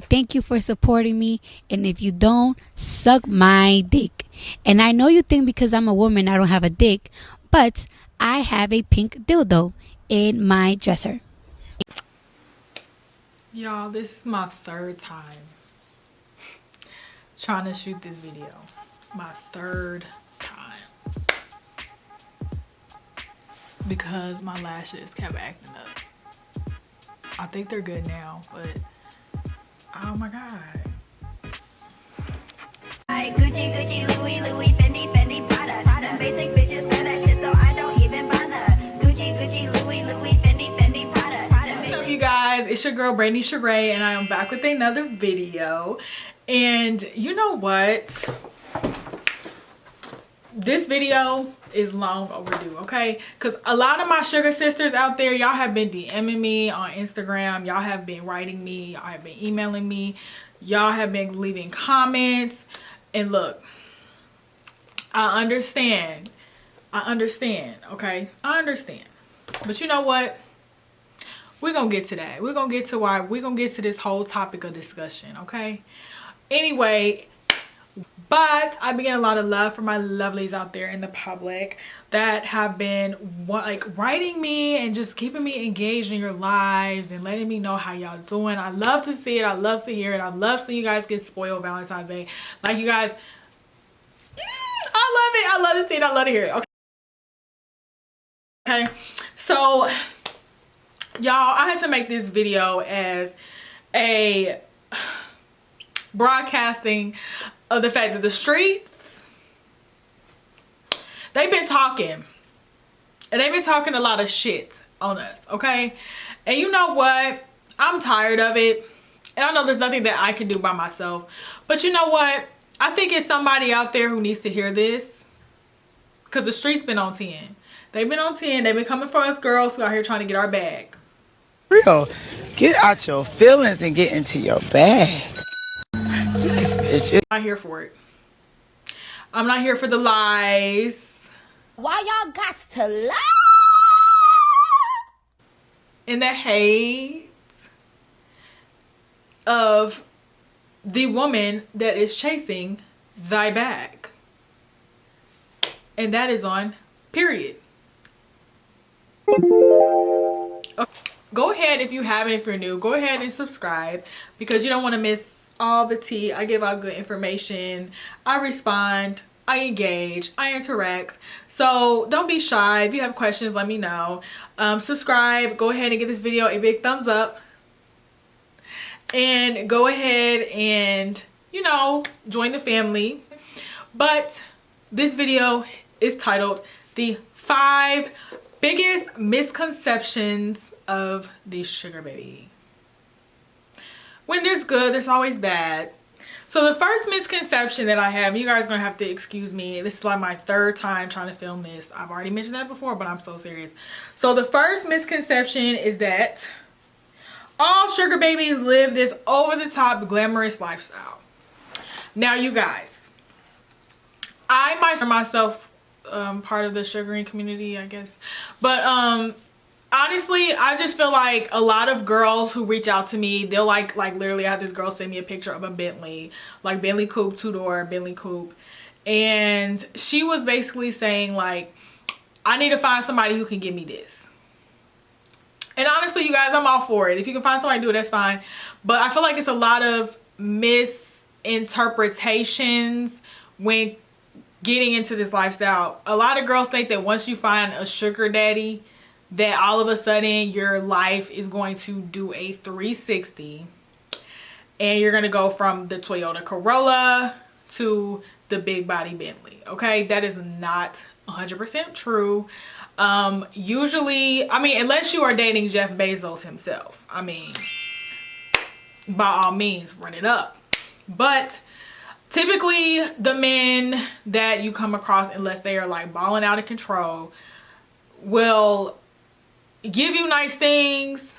thank you for supporting me. And if you don't, suck my dick. And I know you think because I'm a woman I don't have a dick, but I have a pink dildo in my dresser. Y'all, this is my third time trying to shoot this video. My third time. Because my lashes kept acting up. I think they're good now, but oh my god. Gucci, Gucci, Louis, Louis, Fendi, Fendi, Prada. Them basic bitches wear that shit, so I don't even bother. Gucci, Gucci, Louis, Louis, Fendi, Fendi, Prada. What's up, you guys? It's your girl Brandy Sheree, and I am back with another video. And you know what? This video is long overdue, okay? Because a lot of my sugar sisters out there, y'all have been DMing me on Instagram. Y'all have been writing me. Y'all have been emailing me. Y'all have been leaving comments. And look, I understand. Okay? I understand. But you know what? We're going to get to that. We're going to get to why. We're going to get to this whole topic of discussion, okay? Anyway, but I've been getting a lot of love from my lovelies out there in the public that have been like writing me and just keeping me engaged in your lives and letting me know how y'all doing. I love to see it. I love to hear it. I love seeing you guys get spoiled Valentine's Day. Like you guys, I love it. I love to see it. I love to hear it. Okay. So y'all, I had to make this video as a broadcasting of the fact that the streets, they've been talking, and they've been talking a lot of shit on us, okay? And you know what? I'm tired of it, and I know there's nothing that I can do by myself, but you know what? I think it's somebody out there who needs to hear this, because the streets been on 10. They've been on 10. They've been coming for us girls who out here trying to get our bag. Real, get out your feelings and get into your bag. This bitch is I'm not here for it. I'm not here for the lies. Why y'all got to lie? And the hate of the woman that is chasing thy bag. And that is on period. Okay. Go ahead, if you haven't, if you're new, go ahead and subscribe, because you don't want to miss all the tea. I give out good information. I respond. I engage. I interact. So don't be shy. If you have questions, let me know. Subscribe. Go ahead and give this video a big thumbs up. And go ahead and, you know, join the family. But this video is titled The 5 Biggest Misconceptions of the Sugar Baby. When there's good, there's always bad. So the first misconception that I have, you guys are going to have to excuse me. This is like my third time trying to film this. I've already mentioned that before, but I'm so serious. So the first misconception is that all sugar babies live this over-the-top glamorous lifestyle. Now, you guys, I myself part of the sugaring community, I guess. But honestly, I just feel like a lot of girls who reach out to me, they'll like literally I had this girl send me a picture of a Bentley, like Bentley coupe, 2-door Bentley coupe, and she was basically saying like, I need to find somebody who can give me this. And honestly, you guys, I'm all for it. If you can find somebody to do it, that's fine. But I feel like it's a lot of misinterpretations when getting into this lifestyle. A lot of girls think that once you find a sugar daddy, that all of a sudden your life is going to do a 360 and you're going to go from the Toyota Corolla to the big body Bentley. Okay, that is not 100% true. Usually, I mean, unless you are dating Jeff Bezos himself, I mean, by all means, run it up. But typically the men that you come across, unless they are like balling out of control, will give you nice things,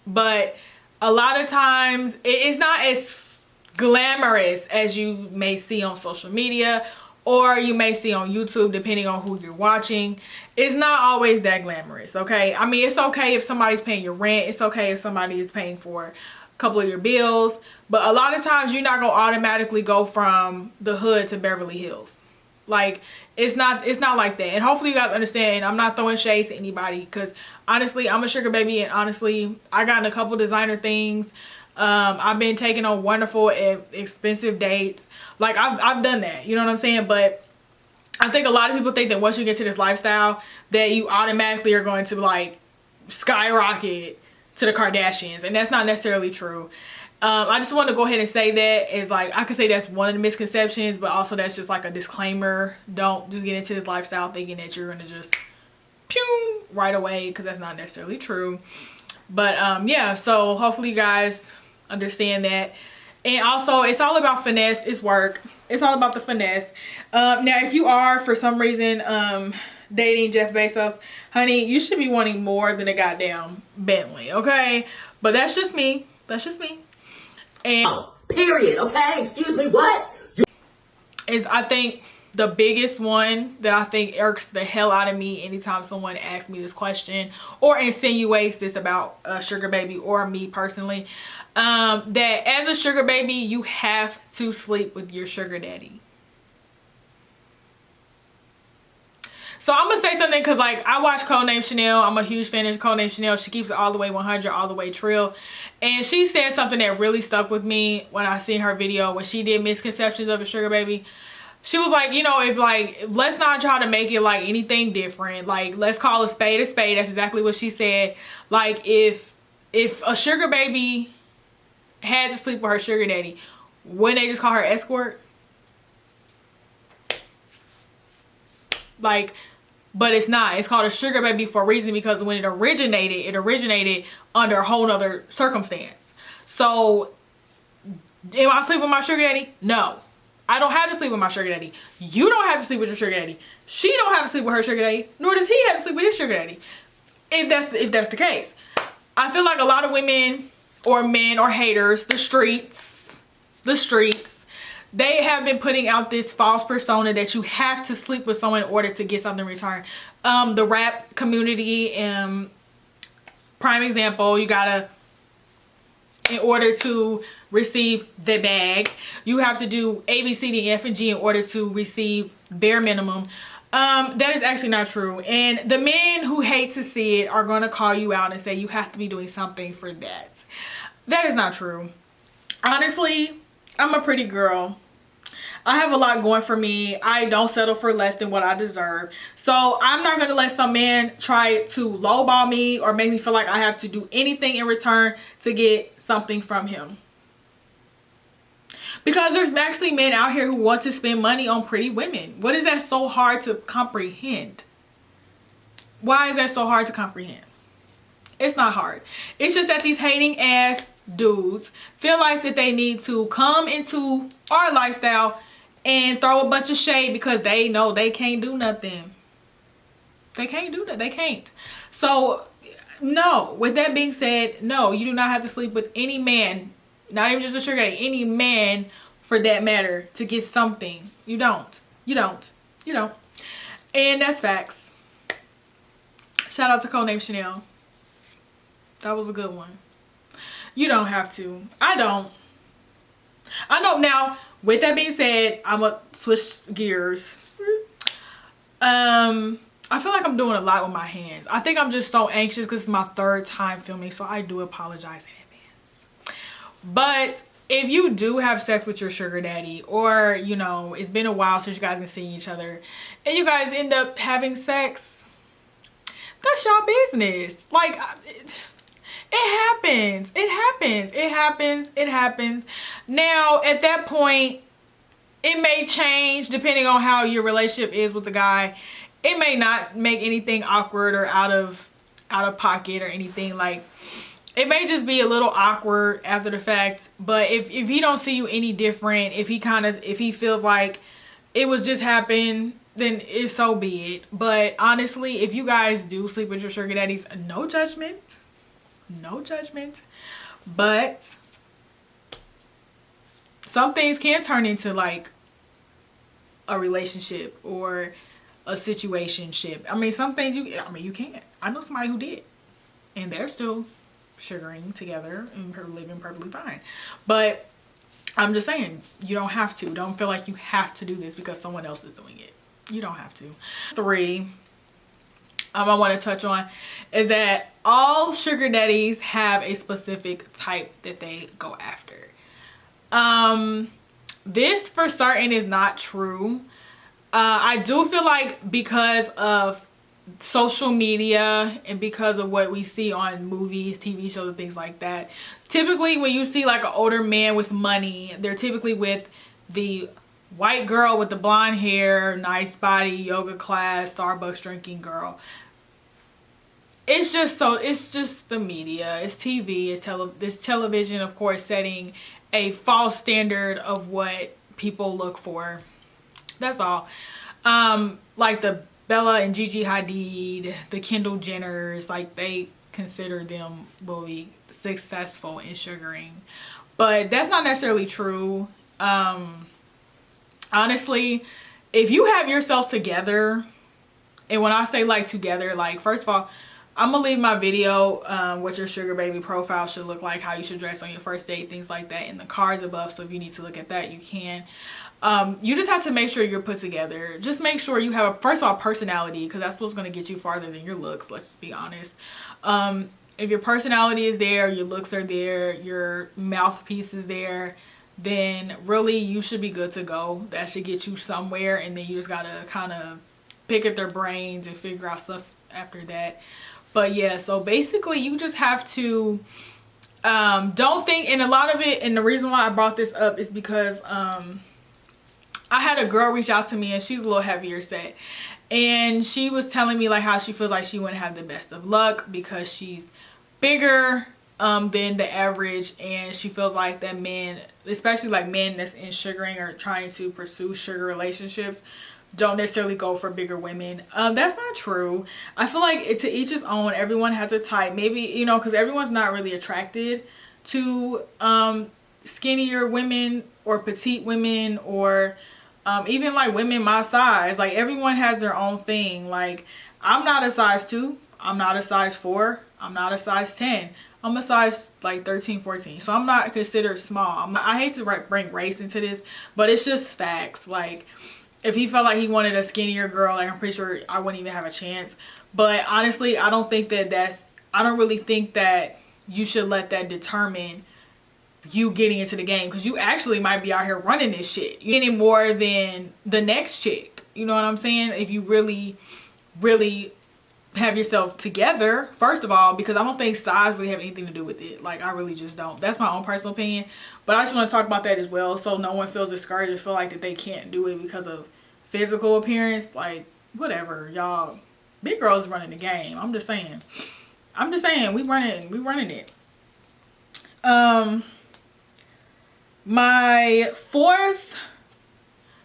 but a lot of times it's not as glamorous as you may see on social media or you may see on YouTube, depending on who you're watching. It's not always that glamorous, okay? I mean, it's okay if somebody's paying your rent. It's okay if somebody is paying for couple of your bills. But a lot of times you're not gonna automatically go from the hood to Beverly Hills. Like, it's not like that. And hopefully you guys understand, I'm not throwing shade to anybody, because honestly, I'm a sugar baby, and honestly, I got in a couple designer things. I've been taking on wonderful expensive dates. Like, I've done that, you know what I'm saying? But I think a lot of people think that once you get to this lifestyle that you automatically are going to like skyrocket to the Kardashians, and that's not necessarily true. I just want to go ahead and say that is like, I could say that's one of the misconceptions, but also that's just like a disclaimer. Don't just get into this lifestyle thinking that you're gonna just pew right away, because that's not necessarily true. But yeah, so hopefully you guys understand that. And also, it's all about finesse. It's work. It's all about the finesse. Now, if you are for some reason dating Jeff Bezos, honey, you should be wanting more than a goddamn Bentley, okay? But that's just me. That's just me. And period. Okay, excuse me, what? Is, I think, the biggest one that I think irks the hell out of me anytime someone asks me this question or insinuates this about a sugar baby or me personally, that as a sugar baby you have to sleep with your sugar daddy. So I'm gonna say something, because like, I watch Codename Chanel. I'm a huge fan of Codename Chanel. She keeps it all the way 100, all the way trill. And she said something that really stuck with me when I seen her video when she did Misconceptions of a Sugar Baby. She was like, you know, if like, let's not try to make it like anything different. Like, let's call a spade a spade. That's exactly what she said. Like, if a sugar baby had to sleep with her sugar daddy, wouldn't they just call her escort? Like, but it's not. It's called a sugar baby for a reason, because when it originated under a whole nother circumstance. So, am I sleep with my sugar daddy? No. I don't have to sleep with my sugar daddy. You don't have to sleep with your sugar daddy. She don't have to sleep with her sugar daddy, nor does he have to sleep with his sugar daddy. If that's the case. I feel like a lot of women or men or haters, the streets, they have been putting out this false persona that you have to sleep with someone in order to get something in return. The rap community, prime example, you gotta, in order to receive the bag, you have to do A, B, C, D, F, and G in order to receive bare minimum. That is actually not true. And the men who hate to see it are going to call you out and say you have to be doing something for that. That is not true. Honestly, I'm a pretty girl. I have a lot going for me. I don't settle for less than what I deserve. So I'm not going to let some man try to lowball me or make me feel like I have to do anything in return to get something from him. Because there's actually men out here who want to spend money on pretty women. What is that so hard to comprehend? Why is that so hard to comprehend? It's not hard. It's just that these hating ass dudes feel like that they need to come into our lifestyle and throw a bunch of shade because they know they can't do nothing. They can't do that. They can't. So, no. With that being said, no, you do not have to sleep with any man. Not even just a sugar daddy. Any man, for that matter, to get something. You don't. You don't. You don't. And that's facts. Shout out to Codename Chanel. That was a good one. You don't have to. I don't. I know. Now, with that being said, I'm going to switch gears. I feel like I'm doing a lot with my hands. I think I'm just so anxious because it's my third time filming, so I do apologize in advance. But if you do have sex with your sugar daddy, or, you know, it's been a while since you guys been seeing each other, and you guys end up having sex, that's your business. Like, it happens. It happens. It happens. It happens. Now, at that point, it may change depending on how your relationship is with the guy. It may not make anything awkward or out of pocket or anything. Like, it may just be a little awkward after the fact. But if he don't see you any different, if he feels like it was just happened, then it's so be it. But honestly, if you guys do sleep with your sugar daddies, no judgment. No judgment. But some things can turn into like a relationship or a situationship. I mean, some things you can't. I know somebody who did, and they're still sugaring together and living perfectly fine. But I'm just saying, you don't have to. Don't feel like you have to do this because someone else is doing it. You don't have to. 3, I want to touch on is that all sugar daddies have a specific type that they go after. This for certain is not true. I do feel like because of social media and because of what we see on movies, TV shows, and things like that, typically when you see like an older man with money, they're typically with the white girl with the blonde hair, nice body, yoga class, Starbucks drinking girl. It's just the media, it's TV, it's television, of course, setting a false standard of what people look for. That's all. Like the Bella and Gigi Hadid, the Kendall Jenners, like they consider them will be successful in sugaring, but that's not necessarily true. Honestly, if you have yourself together, and when I say like together, like first of all, I'm gonna leave my video what your sugar baby profile should look like, how you should dress on your first date, things like that in the cards above, so if you need to look at that, you can. You just have to make sure you're put together. Just make sure you have first of all, personality, because that's what's going to get you farther than your looks, let's just be honest. If your personality is there, your looks are there, your mouthpiece is there, then really you should be good to go. That should get you somewhere, and then you just got to kind of pick at their brains and figure out stuff after that. But yeah, so basically you just have to don't think, and a lot of it, and the reason why I brought this up is because I had a girl reach out to me, and she's a little heavier set, and she was telling me like how she feels like she wouldn't have the best of luck because she's bigger than the average, and she feels like that men, especially like men that's in sugaring or trying to pursue sugar relationships, don't necessarily go for bigger women. That's not true. I feel like to each his own. Everyone has a type. Maybe, you know, because everyone's not really attracted to skinnier women or petite women, or even like women my size. Like everyone has their own thing. Like I'm not a size 2, I'm not a size 4, I'm not a size 10, I'm a size like 13, 14, so I'm not considered small. I hate to bring race into this, but it's just facts. Like if he felt like he wanted a skinnier girl, like I'm pretty sure I wouldn't even have a chance. But honestly, I don't really think that you should let that determine you getting into the game, because you actually might be out here running this shit. You're getting more than the next chick. You know what I'm saying? If you really, really have yourself together, first of all, because I don't think size really have anything to do with it. Like I really just don't. That's my own personal opinion. But I just want to talk about that as well, so no one feels discouraged or feel like that they can't do it because of physical appearance. Like whatever, y'all. Big girls running the game. I'm just saying. We running it. My 4th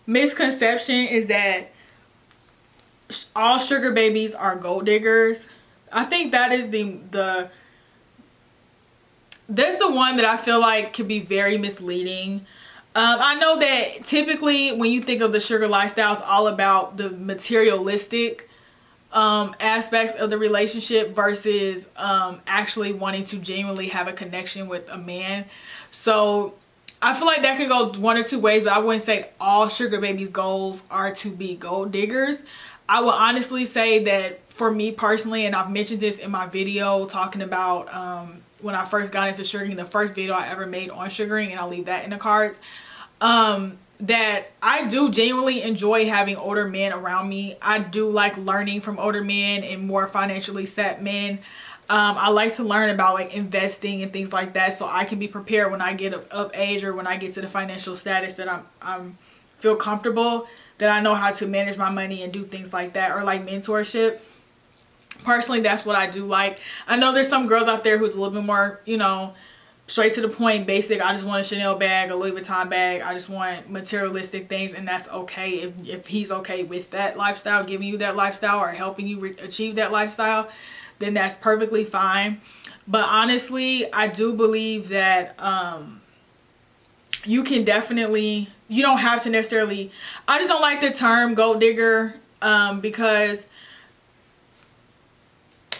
misconception is that all sugar babies are gold diggers. I think that is that's the one that I feel like could be very misleading. I know that typically when you think of the sugar lifestyle, it's all about the materialistic aspects of the relationship versus actually wanting to genuinely have a connection with a man. So I feel like that could go one or two ways, but I wouldn't say all sugar babies' goals are to be gold diggers. I will honestly say that for me personally, and I've mentioned this in my video talking about when I first got into sugaring, the first video I ever made on sugaring, and I'll leave that in the cards, that I do genuinely enjoy having older men around me. I do like learning from older men and more financially set men. I like to learn about like investing and things like that, so I can be prepared when I get of age, or when I get to the financial status that I'm feel comfortable, that I know how to manage my money and do things like that, or like mentorship. Personally, that's what I do like. I know there's some girls out there who's a little bit more, you know, straight to the point, basic. I just want a Chanel bag, a Louis Vuitton bag. I just want materialistic things, and that's okay. If he's okay with that lifestyle, giving you that lifestyle, or helping you achieve that lifestyle, then that's perfectly fine. But honestly, I do believe that you can definitely, you don't have to necessarily, I just don't like the term gold digger, because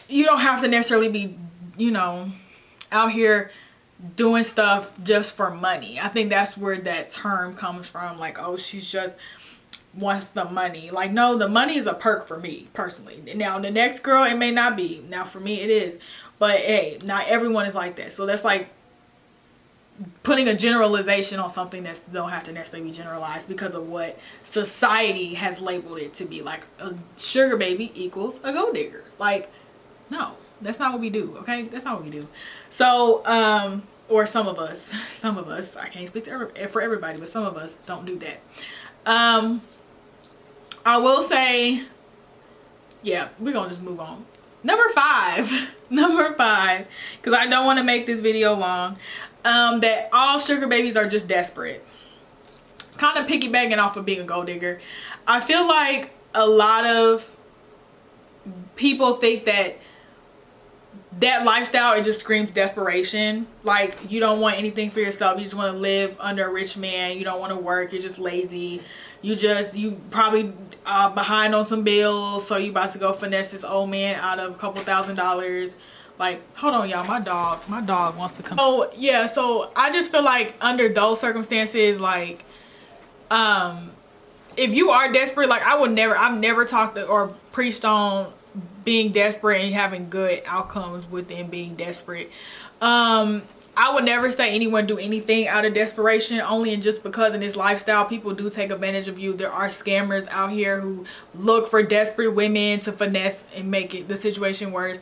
you don't have to necessarily be, you know, out here doing stuff just for money. I think that's where that term comes from, like, oh, she's just wants the money. Like, no, the money is a perk for me personally. Now the next girl, it may not be. Now for me it is, but hey, not everyone is like that. So that's like putting a generalization on something that don't have to necessarily be generalized because of what society has labeled it to be. Like, a sugar baby equals a gold digger. Like, no, that's not what we do. Okay, that's not what we do. So or some of us I can't speak for everybody, but some of us don't do that. I will say, yeah, we're gonna just move on. Number 5, because I don't want to make this video long, that all sugar babies are just desperate. Kind of piggybacking off of being a gold digger, I feel like a lot of people think that lifestyle, it just screams desperation. Like, you don't want anything for yourself, you just want to live under a rich man, you don't want to work, you're just lazy, you probably behind on some bills, so you about to go finesse this old man out of a couple $1,000s. Like, hold on y'all, my dog wants to come. Oh yeah, so I just feel like under those circumstances, like, if you are desperate, like, I've never talked or preached on being desperate and having good outcomes within being desperate. I would never say anyone do anything out of desperation, only and just because in this lifestyle people do take advantage of you. There are scammers out here who look for desperate women to finesse and make the situation worse.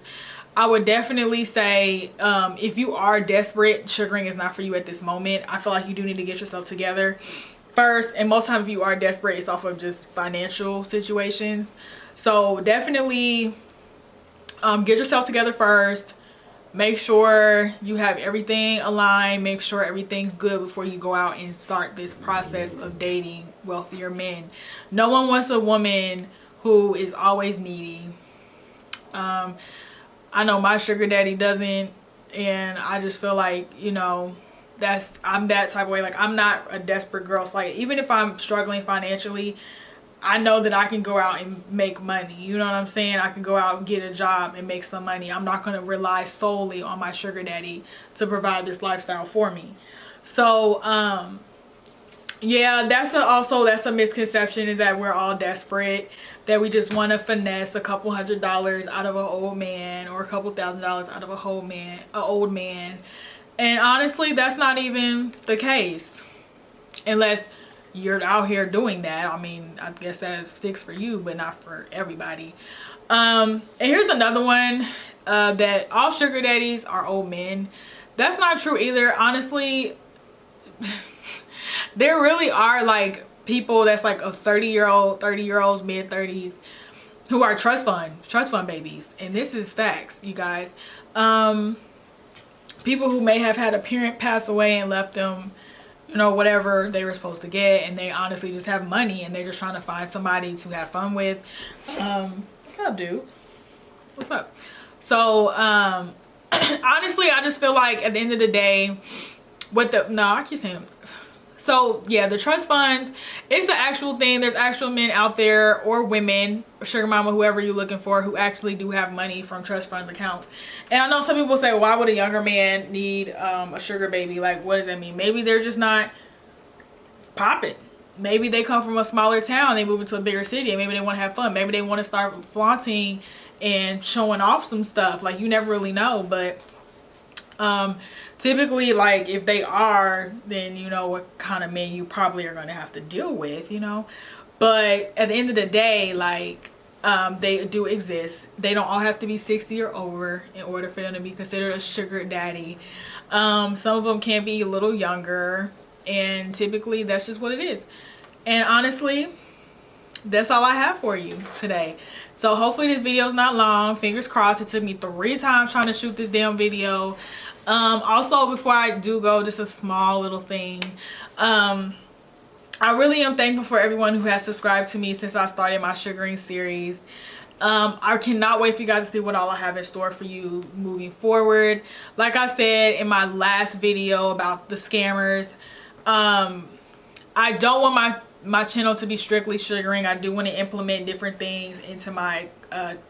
I would definitely say if you are desperate, sugaring is not for you at this moment. I feel like you do need to get yourself together first, and most times if you are desperate, it's off of just financial situations. So definitely get yourself together first. Make sure you have everything aligned. Make sure everything's good before you go out and start this process of dating wealthier men. No one wants a woman who is always needy. I know my sugar daddy doesn't, and I just feel like, you know, I'm that type of way. Like, I'm not a desperate girl. So like, even if I'm struggling financially, I know that I can go out and make money. You know what I'm saying? I can go out and get a job and make some money. I'm not going to rely solely on my sugar daddy to provide this lifestyle for me. So, yeah, that's a misconception, is that we're all desperate, that we just want to finesse a couple $100s out of an old man, or a couple $1,000s out of an old man. And honestly, that's not even the case, unless you're out here doing that. I mean, I guess that sticks for you, but not for everybody. And here's another one, that all sugar daddies are old men. That's not true either. Honestly, there really are like people that's like a 30-year-olds, mid-30s, who are trust fund babies. And this is facts, you guys. People who may have had a parent pass away and left them, you know, whatever they were supposed to get, and they honestly just have money and they're just trying to find somebody to have fun with. What's up, dude? What's up? So honestly, I just feel like at the end of the day, I keep saying, so yeah, the trust funds, it's the actual thing. There's actual men out there, or women, or sugar mama, whoever you're looking for, who actually do have money from trust fund accounts. And I know some people say, why would a younger man need a sugar baby? Like, what does that mean? Maybe they're just not popping. Maybe they come from a smaller town, they move into a bigger city, and maybe they want to have fun. Maybe they want to start flaunting and showing off some stuff. Like, you never really know. But typically, like, if they are, then you know what kind of men you probably are going to have to deal with, you know. But at the end of the day, like, they do exist. They don't all have to be 60 or over in order for them to be considered a sugar daddy. Some of them can be a little younger, and typically that's just what it is. And honestly, that's all I have for you today. So hopefully this video is not long. Fingers crossed. It took me 3 times trying to shoot this damn video. Also, before I do go, just a small little thing. I really am thankful for everyone who has subscribed to me since I started my sugaring series. I cannot wait for you guys to see what all I have in store for you moving forward. Like I said in my last video about the scammers, I don't want my my channel to be strictly sugaring. I do want to implement different things into my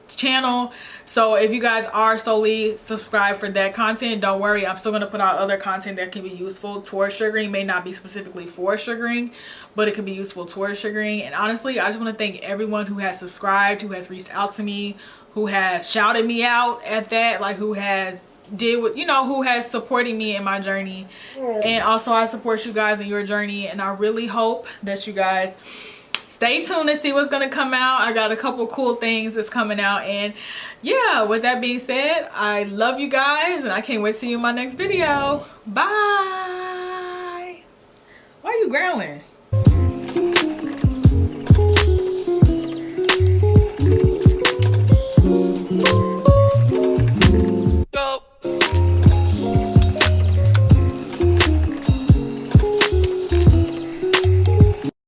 channel. So if you guys are solely subscribed for that content, don't worry, I'm still going to put out other content that can be useful towards sugaring. May not be specifically for sugaring, but it can be useful towards sugaring. And honestly, I just want to thank everyone who has subscribed, who has reached out to me, who has shouted me out at that, like who has did what, you know, who has supported me in my journey. And also I support you guys in your journey, and I really hope that you guys stay tuned to see what's gonna come out. I got a couple cool things that's coming out, and yeah, with that being said, I love you guys and I can't wait to see you in my next video. Bye. Why are you growling?